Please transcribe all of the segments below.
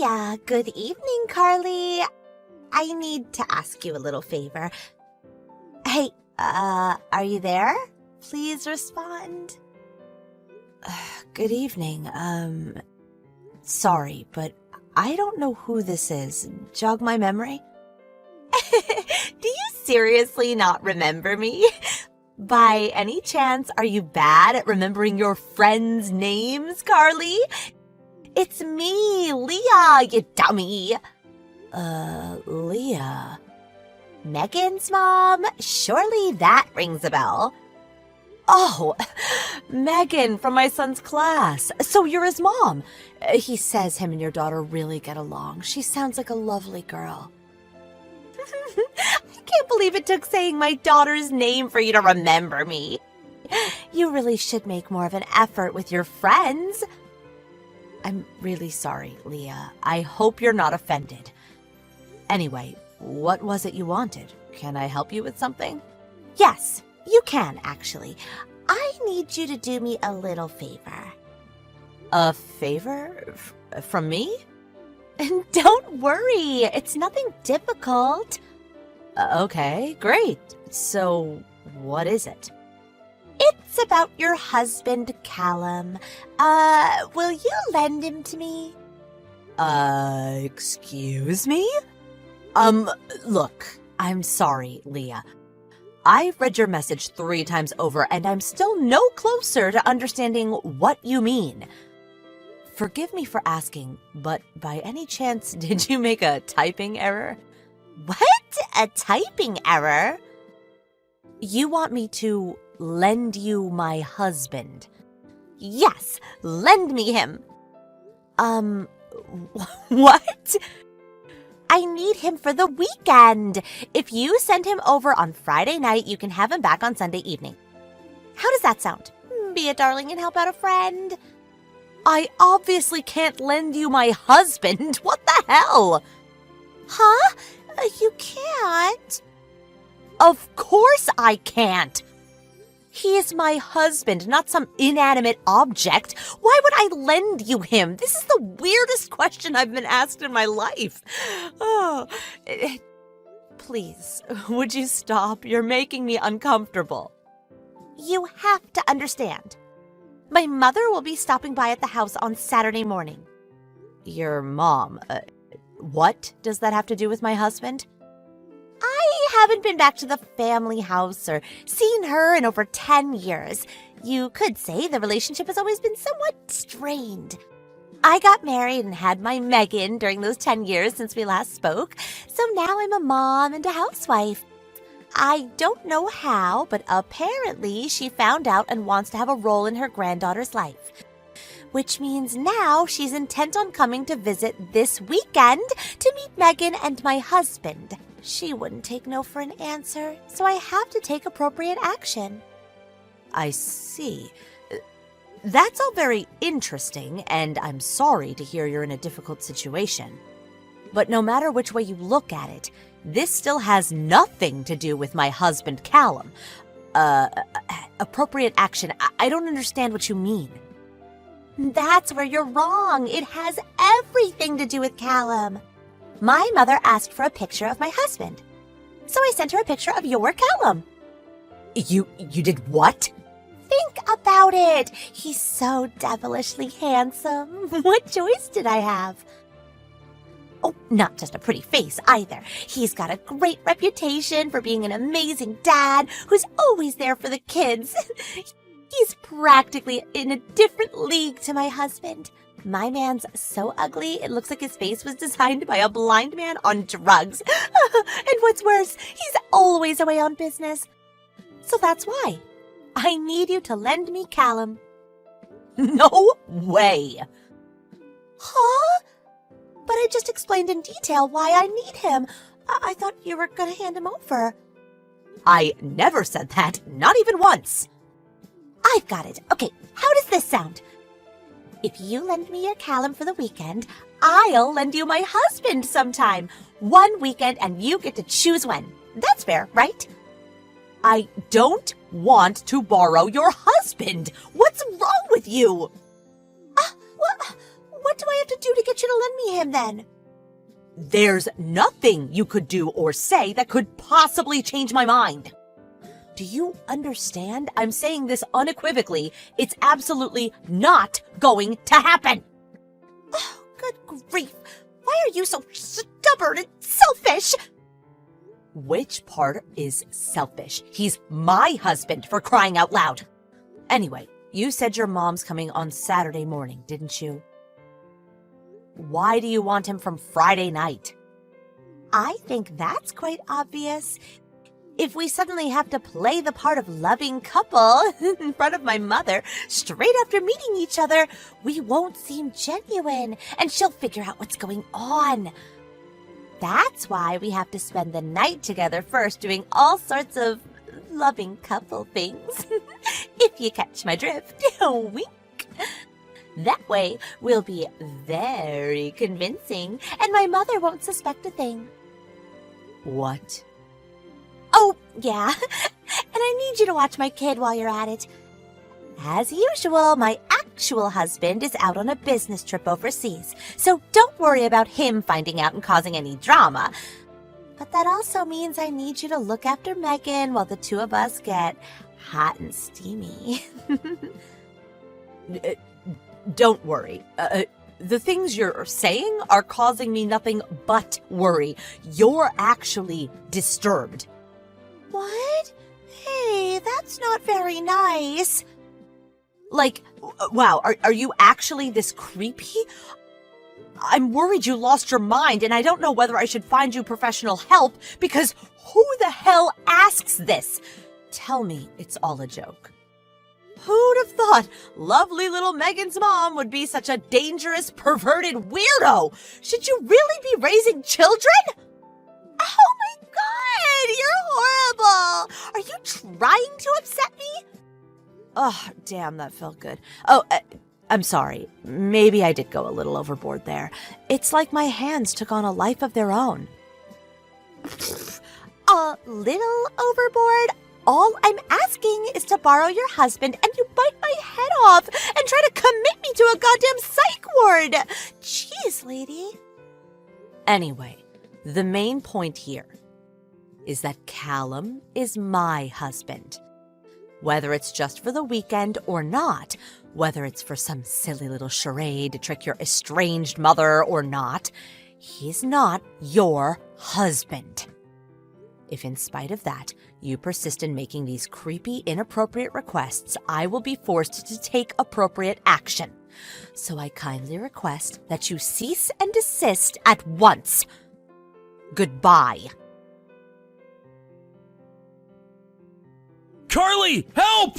Good evening, Carly. I need to ask you a little favor. Hey, are you there? Please respond. Good evening. Sorry, but I don't know who this is. Jog my memory? Do you seriously not remember me? By any chance, are you bad at remembering your friends' names, Carly? It's me, Leah, you dummy. Leah. Megan's mom? Surely that rings a bell. Oh, Megan from my son's class. So you're his mom. He says him and your daughter really get along. She sounds like a lovely girl. I can't believe it took saying my daughter's name for you to remember me. You really should make more of an effort with your friends. I'm really sorry, Leah. I hope you're not offended. Anyway, what was it you wanted? Can I help you with something? Yes, you can, actually. I need you to do me a little favor. A favor? From me? And don't worry, it's nothing difficult. Okay, great. So, what is it? It's about your husband, Callum. Will you lend him to me? Excuse me? Look, I'm sorry, Leah. I've read your message 3 times over, and I'm still no closer to understanding what you mean. Forgive me for asking, but by any chance, did you make a typing error? What? A typing error? You want me to lend you my husband? Yes, lend me him. What? I need him for the weekend. If you send him over on Friday night, you can have him back on Sunday evening. How does that sound? Be a darling and help out a friend. I obviously can't lend you my husband. What the hell? Huh? You can't. Of course I can't. He is my husband, not some inanimate object. Why would I lend you him? This is the weirdest question I've been asked in my life. Oh, please, would you stop? You're making me uncomfortable. You have to understand. My mother will be stopping by at the house on Saturday morning. Your mom? What does that have to do with my husband? I haven't been back to the family house or seen her in over 10 years. You could say the relationship has always been somewhat strained. I got married and had my Megan during those 10 years since we last spoke, so now I'm a mom and a housewife. I don't know how, but apparently she found out and wants to have a role in her granddaughter's life. Which means now she's intent on coming to visit this weekend to meet Megan and my husband. She wouldn't take no for an answer, so I have to take appropriate action. I see. That's all very interesting, and I'm sorry to hear you're in a difficult situation. But no matter which way you look at it, this still has nothing to do with my husband, Callum. Appropriate action. I don't understand what you mean. That's where you're wrong. It has everything to do with Callum. My mother asked for a picture of my husband, so I sent her a picture of your Callum. You did what? Think about it. He's so devilishly handsome. What choice did I have? Oh, not just a pretty face either. He's got a great reputation for being an amazing dad who's always there for the kids. He's practically in a different league to my husband. My man's so ugly, it looks like his face was designed by a blind man on drugs. And what's worse, he's always away on business. So that's why I need you to lend me Callum. No way. Huh? But I just explained in detail why I need him. I thought you were going to hand him over. I never said that, not even once. I've got it. Okay, how does this sound? If you lend me your Callum for the weekend, I'll lend you my husband sometime. One weekend and you get to choose when. That's fair, right? I don't want to borrow your husband. What's wrong with you? What what do I have to do to get you to lend me him then? There's nothing you could do or say that could possibly change my mind. Do you understand? I'm saying this unequivocally. It's absolutely not going to happen. Oh, good grief. Why are you so stubborn and selfish? Which part is selfish? He's my husband, for crying out loud. Anyway, you said your mom's coming on Saturday morning, didn't you? Why do you want him from Friday night? I think that's quite obvious. If we suddenly have to play the part of loving couple in front of my mother straight after meeting each other, we won't seem genuine, and she'll figure out what's going on. That's why we have to spend the night together first, doing all sorts of loving couple things. If you catch my drift, wink. That way, we'll be very convincing, and my mother won't suspect a thing. What? Oh, yeah. And I need you to watch my kid while you're at it. As usual, my actual husband is out on a business trip overseas, so don't worry about him finding out and causing any drama. But that also means I need you to look after Megan while the two of us get hot and steamy. Don't worry. The things you're saying are causing me nothing but worry. You're actually disturbed. What? Hey, that's not very nice. Like, wow, are you actually this creepy? I'm worried you lost your mind, and I don't know whether I should find you professional help, because who the hell asks this? Tell me it's all a joke. Who'd have thought lovely little Megan's mom would be such a dangerous, perverted weirdo? Should you really be raising children? Oh my God, you're horrible. Are you trying to upset me? Oh, damn, that felt good. Oh, I'm sorry. Maybe I did go a little overboard there. It's like my hands took on a life of their own. A little overboard? All I'm asking is to borrow your husband, and you bite my head off and try to commit me to a goddamn psych ward. Jeez, lady. Anyway, the main point here is that Callum is my husband. Whether it's just for the weekend or not, whether it's for some silly little charade to trick your estranged mother or not, he's not your husband. If in spite of that, you persist in making these creepy, inappropriate requests, I will be forced to take appropriate action. So I kindly request that you cease and desist at once. Goodbye. Carly, help!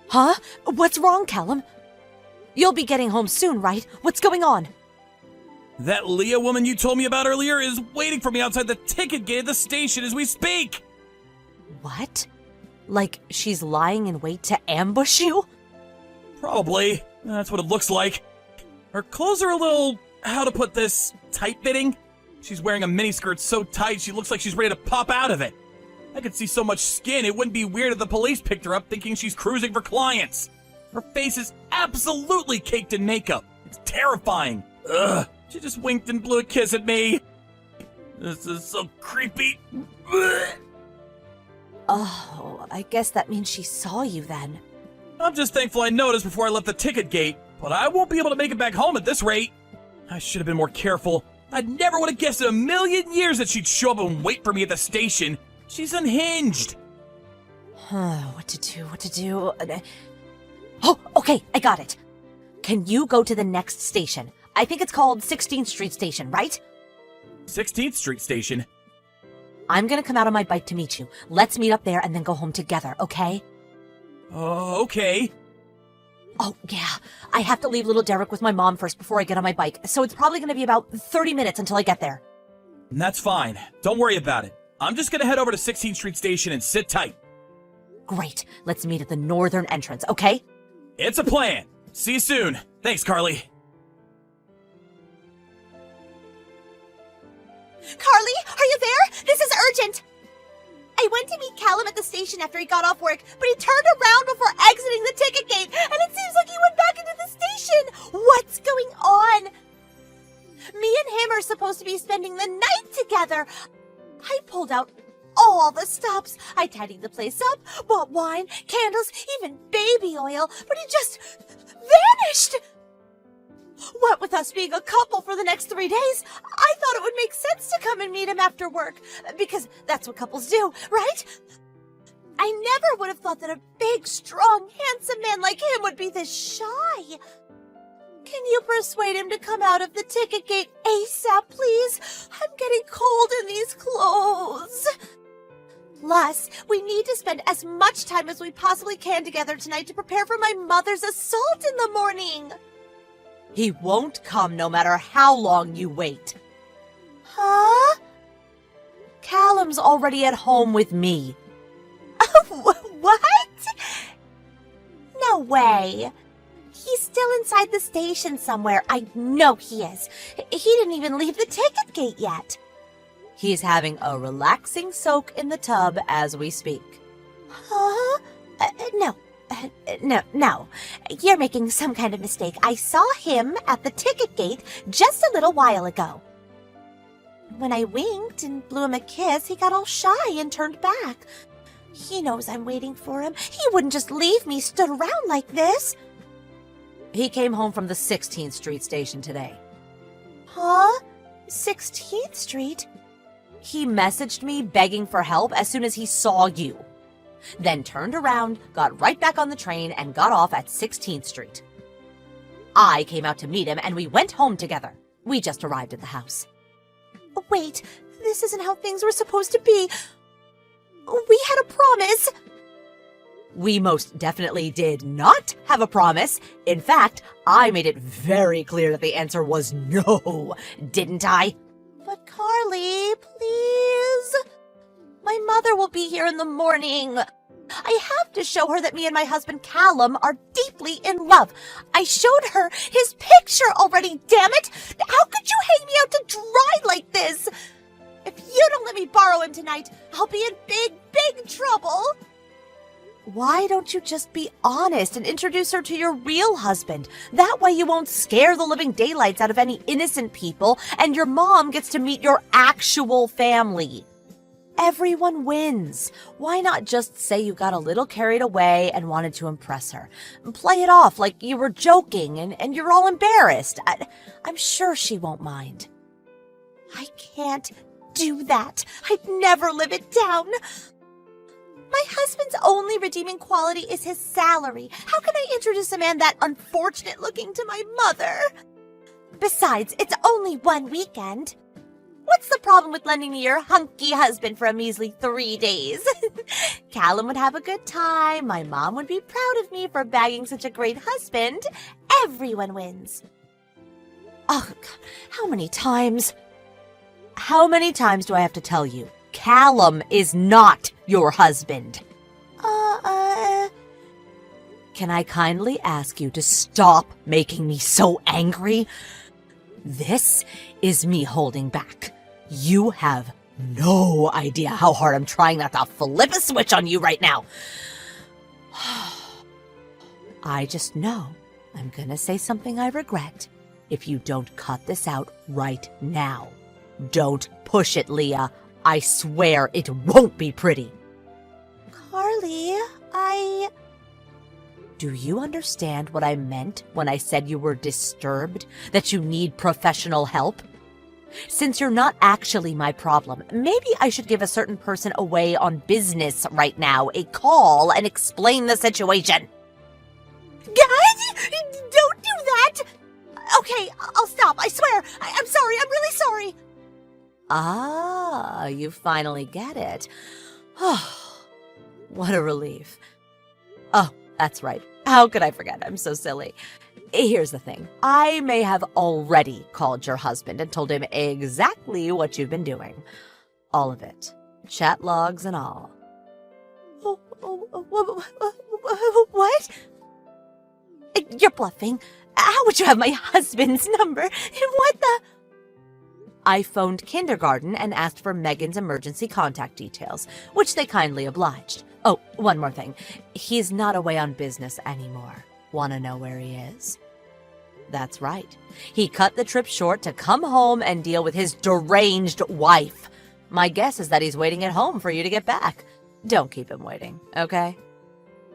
Huh? What's wrong, Callum? You'll be getting home soon, right? What's going on? That Leah woman you told me about earlier is waiting for me outside the ticket gate at the station as we speak. What? Like she's lying in wait to ambush you? Probably. That's what it looks like. Her clothes are a little, how to put this, tight-fitting. She's wearing a miniskirt so tight she looks like she's ready to pop out of it. I could see so much skin, it wouldn't be weird if the police picked her up thinking she's cruising for clients. Her face is absolutely caked in makeup. It's terrifying. Ugh, she just winked and blew a kiss at me. This is so creepy. Ugh. Oh, I guess that means she saw you then. I'm just thankful I noticed before I left the ticket gate, but I won't be able to make it back home at this rate. I should have been more careful. I never would have guessed in a million years that she'd show up and wait for me at the station. She's unhinged. What to do? Oh, okay, I got it. Can you go to the next station? I think it's called 16th Street Station, right? 16th Street Station? I'm gonna come out on my bike to meet you. Let's meet up there and then go home together, okay? Okay. Oh, yeah. I have to leave little Derek with my mom first before I get on my bike, so it's probably gonna be about 30 minutes until I get there. That's fine. Don't worry about it. I'm just gonna head over to 16th Street Station and sit tight. Great. Let's meet at the northern entrance, okay? It's a plan. See you soon. Thanks, Carly. Carly, are you there? This is urgent. I went to meet Callum at the station after he got off work, but he turned around before exiting the ticket gate, and it seems like he went back into the station! What's going on? Me and him are supposed to be spending the night together. I pulled out all the stops. I tidied the place up, bought wine, candles, even baby oil, but he just vanished. What with us being a couple for the next 3 days, I thought it would make sense to come and meet him after work, because that's what couples do, right? I never would have thought that a big, strong, handsome man like him would be this shy. Can you persuade him to come out of the ticket gate ASAP, please? I'm getting cold in these clothes. Plus, we need to spend as much time as we possibly can together tonight to prepare for my mother's assault in the morning. He won't come no matter how long you wait. Huh? Callum's already at home with me. What? No way. He's still inside the station somewhere. I know he is. He didn't even leave the ticket gate yet. He's having a relaxing soak in the tub as we speak. Huh? No. You're making some kind of mistake. I saw him at the ticket gate just a little while ago. When I winked and blew him a kiss, he got all shy and turned back. He knows I'm waiting for him. He wouldn't just leave me stood around like this. He came home from the 16th Street station today. Huh? 16th Street? He messaged me begging for help as soon as he saw you. Then turned around, got right back on the train, and got off at 16th Street. I came out to meet him, and we went home together. We just arrived at the house. Wait, this isn't how things were supposed to be. We had a promise. We most definitely did not have a promise. In fact, I made it very clear that the answer was no, didn't I? But Carly, please. My mother will be here in the morning. I have to show her that me and my husband Callum are deeply in love. I showed her his picture already, damn it! How could you hang me out to dry like this? If you don't let me borrow him tonight, I'll be in big trouble. Why don't you just be honest and introduce her to your real husband? That way you won't scare the living daylights out of any innocent people, and your mom gets to meet your actual family. Everyone wins. Why not just say you got a little carried away and wanted to impress her? Play it off like you were joking and you're all embarrassed. I'm sure she won't mind. I can't do that. I'd never live it down. My husband's only redeeming quality is his salary. How can I introduce a man that unfortunate looking to my mother? Besides, it's only one weekend. What's the problem with lending me your hunky husband for a measly 3 days? Callum would have a good time. My mom would be proud of me for bagging such a great husband. Everyone wins. Oh, God, how many times? How many times do I have to tell you? Callum is not your husband. Can I kindly ask you to stop making me so angry? This is me holding back. You have no idea how hard I'm trying not to flip a switch on you right now. I just know I'm gonna say something I regret if you don't cut this out right now. Don't push it, Leah. I swear it won't be pretty. Carly, Do you understand what I meant when I said you were disturbed? That you need professional help? Since you're not actually my problem, maybe I should give a certain person away on business right now a call and explain the situation. Guys, don't do that! Okay, I'll stop, I swear. I'm sorry, I'm really sorry. Ah, you finally get it. Oh, what a relief. Oh, that's right. How could I forget? I'm so silly. Here's the thing. I may have already called your husband and told him exactly what you've been doing. All of it. Chat logs and all. What? You're bluffing. How would you have my husband's number? What the? I phoned kindergarten and asked for Megan's emergency contact details, which they kindly obliged. Oh, one more thing. He's not away on business anymore. Want to know where he is? That's right. He cut the trip short to come home and deal with his deranged wife. My guess is that he's waiting at home for you to get back. Don't keep him waiting, okay?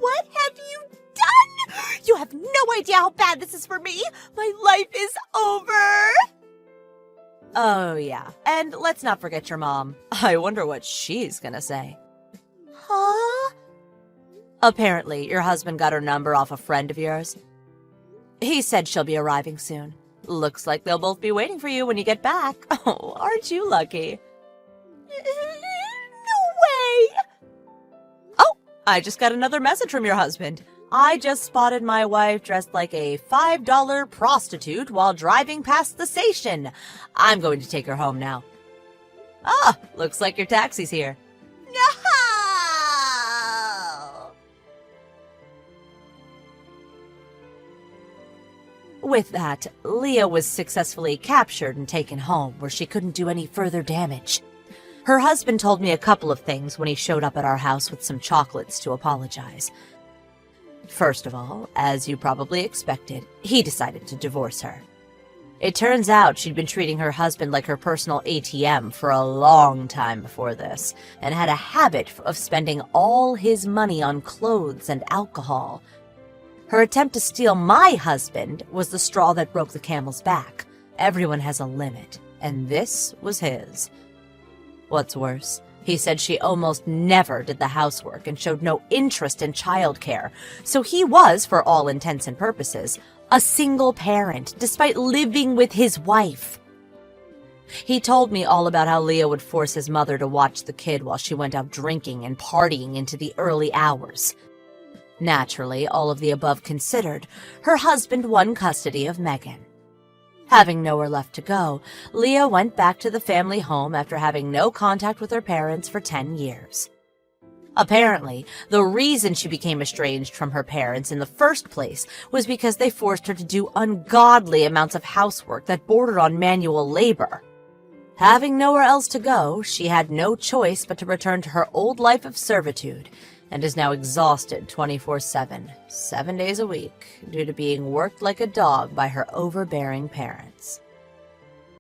What have you done? You have no idea how bad this is for me. My life is over. Oh, yeah. And let's not forget your mom. I wonder what she's gonna say. Huh? Apparently, your husband got her number off a friend of yours. He said she'll be arriving soon. Looks like they'll both be waiting for you when you get back. Oh, aren't you lucky? No way. Oh, I just got another message from your husband. I just spotted my wife dressed like a $5 prostitute while driving past the station. I'm going to take her home now. Ah, looks like your taxi's here. No. With that, Leah was successfully captured and taken home, where she couldn't do any further damage. Her husband told me a couple of things when he showed up at our house with some chocolates to apologize. First of all, as you probably expected, he decided to divorce her. It turns out she'd been treating her husband like her personal ATM for a long time before this, and had a habit of spending all his money on clothes and alcohol. Her attempt to steal my husband was the straw that broke the camel's back. Everyone has a limit, and this was his. What's worse, he said she almost never did the housework and showed no interest in childcare, so he was, for all intents and purposes, a single parent, despite living with his wife. He told me all about how Leah would force his mother to watch the kid while she went out drinking and partying into the early hours. Naturally, all of the above considered, her husband won custody of Megan. Having nowhere left to go, Leah went back to the family home after having no contact with her parents for 10 years. Apparently, the reason she became estranged from her parents in the first place was because they forced her to do ungodly amounts of housework that bordered on manual labor. Having nowhere else to go, she had no choice but to return to her old life of servitude, and is now exhausted 24/7, 7 days a week, due to being worked like a dog by her overbearing parents.